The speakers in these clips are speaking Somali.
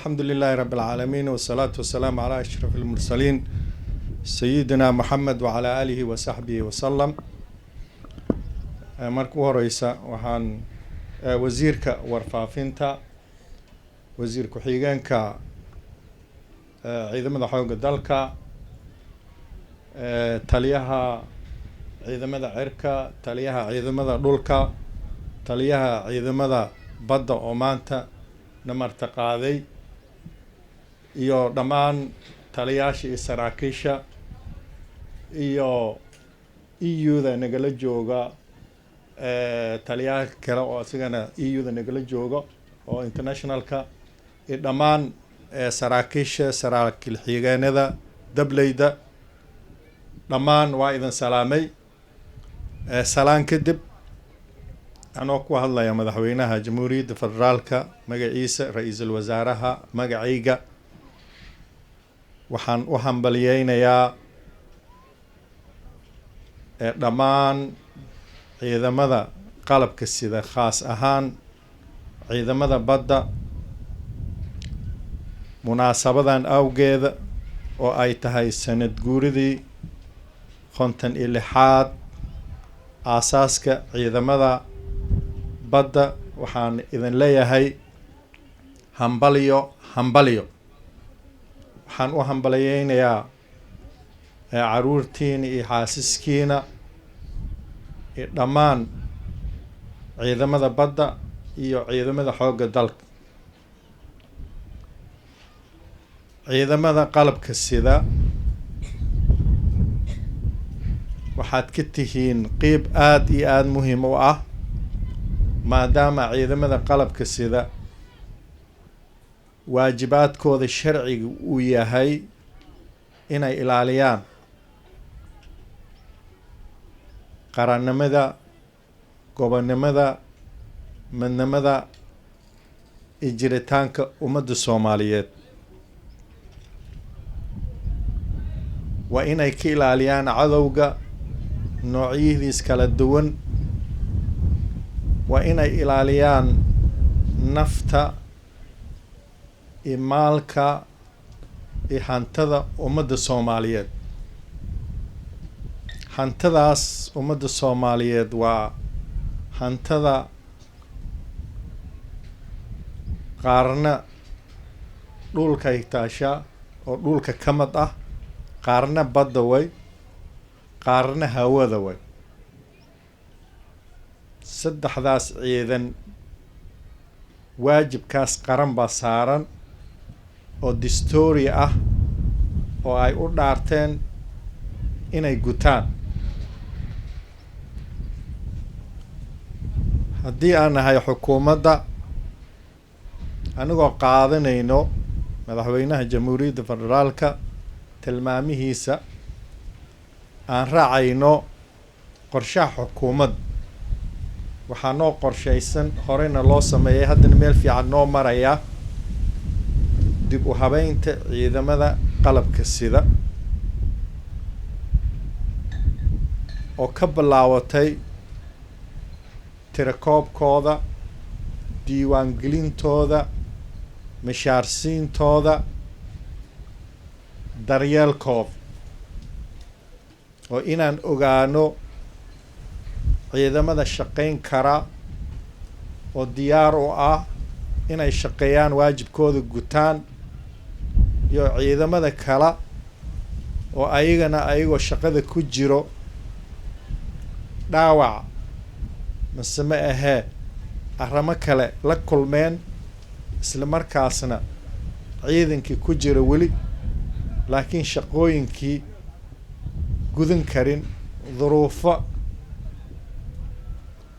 الحمد لله رب العالمين والصلاة والسلام على أشرف المرسلين سيدنا محمد وعلى آله وصحبه وسلم. marka ugu horeysa waxaan wasiirka warfaafinta, wasiir ku-xigeenka ciidamada xoogga dalka, taliyaha ciidamada cirka, taliyaha ciidamada dhulka, taliyaha ciidamada badda oo maanta na martaqaaday, iyo dhammaan taliyaasha iyo saraakiisha iyo EU-da nagala jooga, taliyaha kale oo asigana EU-da nagala jooga oo internationalka, iyo dhammaan saraakiisha, saraakiil xigeenada, dableyda, dhammaan waa idin salaamay. Salaan kadib anoo ku hadlaya madaxweynaha jamhuuriyadda federaalka magaciisa, ra-iisul wasaaraha magacayga, waxaan u hambaliyeynayaa dhammaan ciidamada qalabka sida, khaas ahaan ciidamada badda, munaasabadan awgeeda oo ay tahay sanad guuridii 56aad aasaaska ciidamada badda. waxaan idin leeyahay hambalyo hambalyo. waxaan u hambaliyeynayaa caruurtiina iyo xaasiskiina iyo dhammaan ciidamada badda iyo ciidamada xoogga dalka. ciidamada qalabka sida waxaad ka tihiin qeyb aad iyo aada muhiim u ah, maadaama ciidamada qalabka sida waajibaadkooda sharciga uu yahay inay ilaaliyaan qarannimada, gobonnimada, midnimada iyo jiritaanka ummadda Soomaaliyeed. waa inay ka ilaaliyaan cadowga noocyadiis kala duwan, waa inay ilaaliyaan nafta iyo maalka iyo hantada ummadda Soomaaliyeed. hantadaas ummadda Soomaaliyeed waa hantada qaarna dhulkay taasha oo dhulka ka mid ah, qaarna badda way, qaarna hawada way. saddexdaas ciidan waajibkaas qaran baa saaran oo dastuuri ah oo ay u dhaarteen inay gutaan. haddii aan nahay xukuumadda, anigoo qaadanayno madaxweynaha jamhuuriyadda federaalka tilmaamihiisa, aan raacayno qorshaha xukuumadda, waxaa noo qorshaysan, horeyna loo sameeyay, haddana meel fiican noo maraya dib u habeynta ciidamada qalabka sida oo ka bilaawatay tirakoobkooda, diiwaangelintooda, mishaarsiintooda, daryeelkooda, oo inaan ogaano ciidamada shaqayn kara oo diyaar u ah inay shaqeeyaan, waajibkooda gutaan, iyo ciidamada kale oo ayagoo shaqada ku jiro dhaawac mase ma ahee arrimo kale la kulmeen, isla markaasna ciidankii ku jira weli, laakiin shaqooyinkii gudan karin, duruufo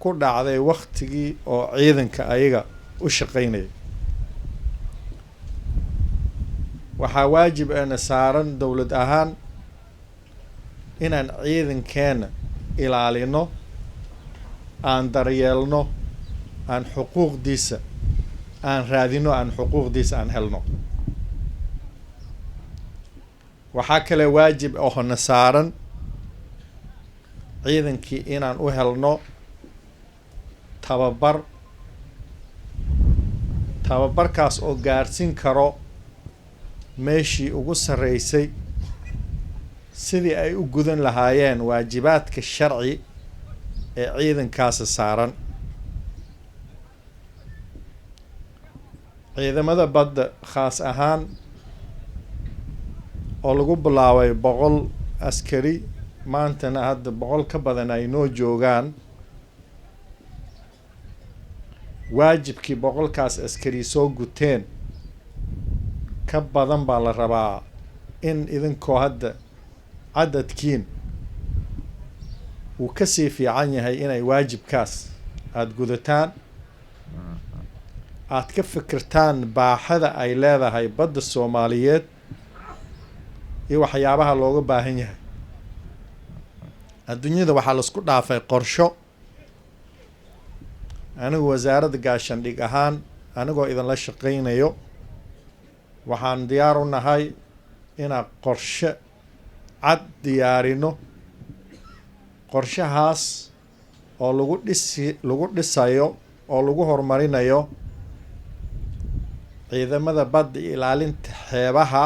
ku dhacday waktigii oo ciidanka ayaga u shaqaynaya. waxaa waajib eena saaran dowlad ahaan inaan ciidankeena ilaalino, aan daryeelno, aan xuquuqdiisa aan raadino, aan xuquuqdiisa aan helno. waxaa kale waajib ohona saaran ciidankii inaan u helno tababar tababarkaas oo gaarsiin karo meeshii ugu sarreysay sidii ay u gudan lahaayeen waajibaadka sharci ee ciidankaasi saaran. ciidamada badda khaas ahaan oo lagu bilaabay 100 askari maantana hadda 100 ka badan ay noo joogaan, waajibkii 100kaas askari soo guteen ka badan baa la rabaa in idinkoo hadda cadadkiin uu ka sii fiican yahay inay waajibkaas aada gudataan, aad ka fikirtaan baaxada ay leedahay badda Soomaaliyeed iyo waxyaabaha looga baahan yahay. adduunyada waxaa laisku dhaafay qorsho. anigu wasaaradda gaashaandhig ahaan anigoo idinla shaqaynayo waxaan diyaar u nahay inaan qorshe cad diyaarino. qorshahaas oo lagu dhisayo oo lagu horumarinayo ciidamada badda iyo ilaalinta xeebaha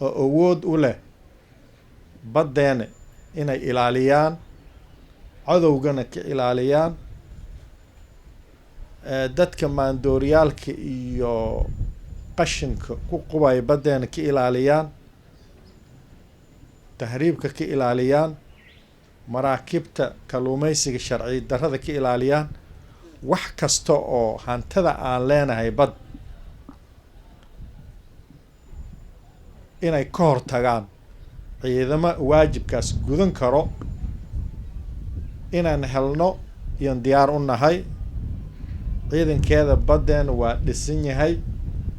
oo awood u leh baddeena inay ilaaliyaan, cadowgana ka ilaaliyaan, dadka maandooryaalka iyo qashinka ku qubaya baddeena ka ilaaliyaan, tahriibka ka ilaaliyaan, maraakiibta kalluumaysiga sharci darrada ka ilaaliyaan. wax kasta oo hantada aan leenahay bad inay ka hortagaan ciidamo waajibkaas gudan karo inaan helno iyon diyaar u nahay. ciidankeeda baddeena waa dhisan yahay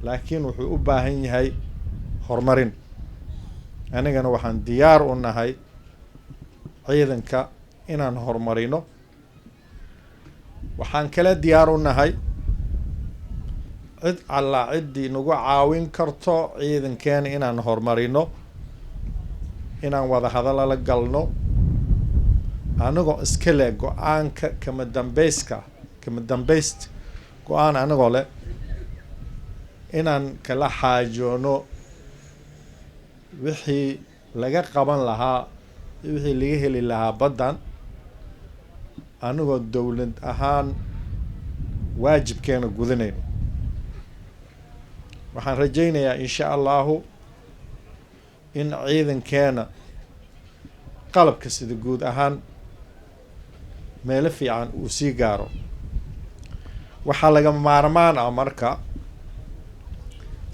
laakiin wuxuu u baahan yahay horumarin. anigana waxaan diyaar u nahay ciidanka inaan horumarino. waxaan kala diyaar u nahay cid alla ciddii nagu caawin karto ciidankeena inaan horumarino, inaan wada hadalla la galno, anigoo iska leh go-aanka kama dambaysta go-aan anigoo leh inaan kala xaajoono wixii laga qaban lahaa wixii laga heli lahaa baddan, anigoo dowlad ahaan waajibkeena gudanayno. waxaan rajaynayaa insha allahu in ciidankeena qalabka sida guud ahaan meelo fiican uu sii gaaro. waxaa lagama maarmaan ah marka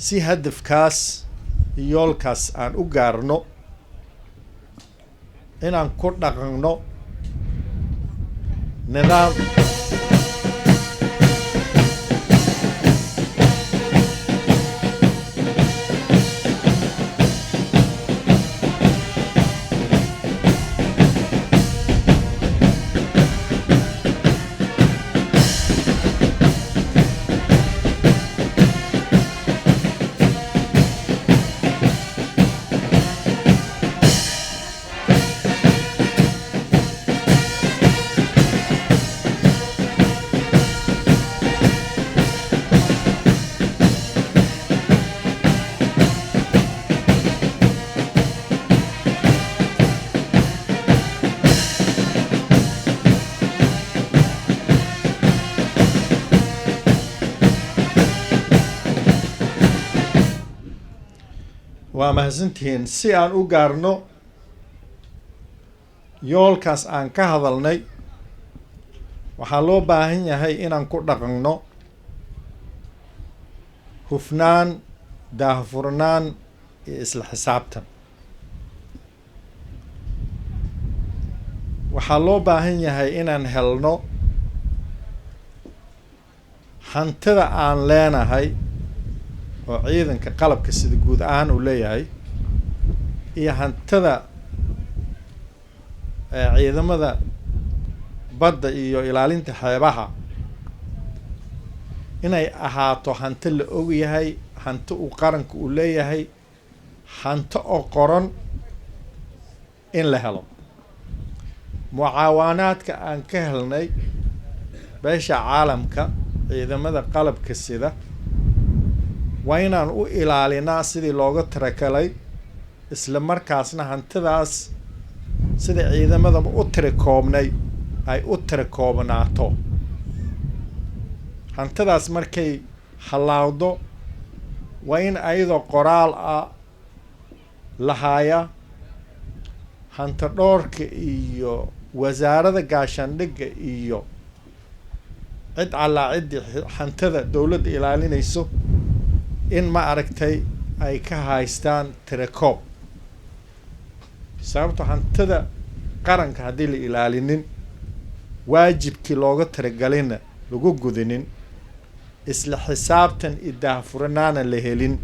si hadafkaas iyo yoolkaas aan u gaarno inaan ku dhaqanno nidaam waa mahadsantihiin. si aan u gaarno yoolkaas aan ka hadalnay waxaa loo baahan yahay inaan ku dhaqanno hufnaan, daahfurnaan iyo isla xisaabtan. waxaa loo baahan yahay inaan helno hantida aan leenahay oo ciidanka qalabka sida guud ahaan uu leeyahay iyo hantida ciidamada badda iyo ilaalinta xeebaha inay ahaato hanti la og yahay, hanti uu qaranka uu leeyahay, hanti oo qoran in la helo. mucaawanaadka aan ka helnay beesha caalamka ciidamada qalabka sida waa inaan u ilaalinaa sidii looga tirakalay isla markaasna hantidaas sida ciidamadaba u tirakoobnay ay u tirakoobnaato hantidaas markay halaawdo waa in ayadoo qoraal ah lahaaya hanta dhoorka iyo wasaarada gaashaandhigga iyo cid allaa ciddii hantida dowladda ilaalinayso in ma aragtay ay ka haystaan tirakoob sababto hantida qaranka haddii la ilaalinin waajibkii looga tiragalina lagu gudinin isla xisaabtan iyo daahfuranaana la helin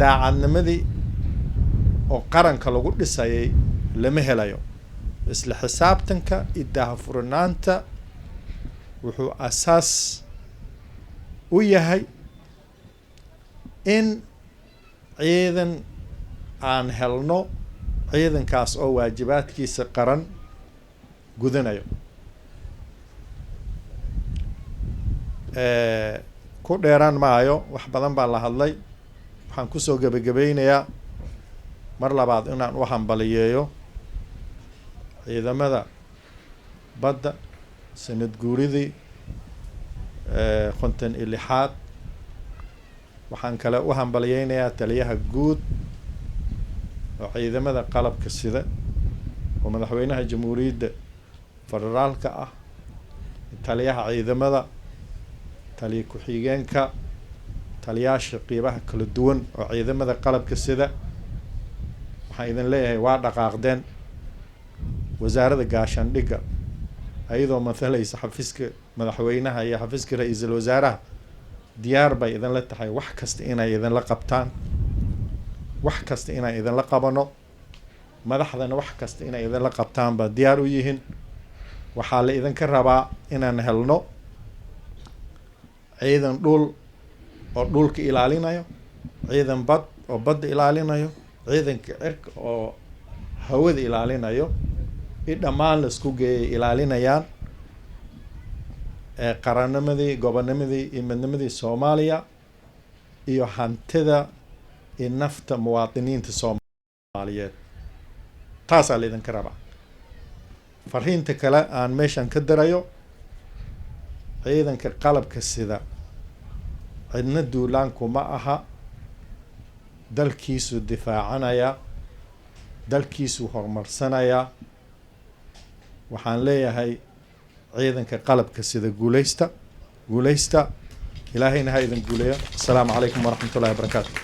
daacadnimadii oo qaranka lagu dhisayay lama helayo isla xisaabtanka iyo daahfuranaanta wuxuu asaas u yahay in ciidan aan helno ciidankaas oo waajibaadkiisa qaran gudanayo ku dheeraan maayo wax badan baa la hadlay waxaan kusoo gebagabaynayaa mar labaad inaan u hambaliyeeyo ciidamada badda sanad guuridii 56 waxaan kale u hambaliyeynayaa taliyaha guud oo ciidamada qalabka sida oo madaxweynaha jamhuuriyadda federaalka ah taliyaha ciidamada taliya ku-xigeenka taliyaasha qiibaha kala duwan oo ciidamada qalabka sida waxaan idin leeyahay waa dhaqaaqdeen wasaaradda gaashaandhigga ayadoo mathalaysa xafiiska madaxweynaha iyo xafiiska ra-iisul wasaaraha diyaar bay idinla tahay wax kasta inay idinla qabtaan wax kasta inay idinla qabano madaxdana wax kasta inay idinla qabtaan baa diyaar u yihiin waxaa la idinka rabaa inaan helno ciidan dhul oo dhulka ilaalinayo ciidan bad oo badda ilaalinayo ciidanka cirka oo hawada ilaalinayo i dhammaan laisku geeyay ilaalinayaan qarannimadii gobonnimadii iyo midnimadii Soomaaliya iyo hantida iyo nafta muwaadiniinta Soomaaliyeed taasaa la idinka rabaa fariinta kale aan meeshan ka dirayo ciidanka qalabka sida cidna duulaanku ma aha dalkiisu difaacanaya dalkiisu horumarsanaya waxaan leeyahay ciidanka qalabka sida guuleysta ilaahayna ha idin guuleeyo. Assalaamu calaykum waraxmatullaahi wabarakaatu.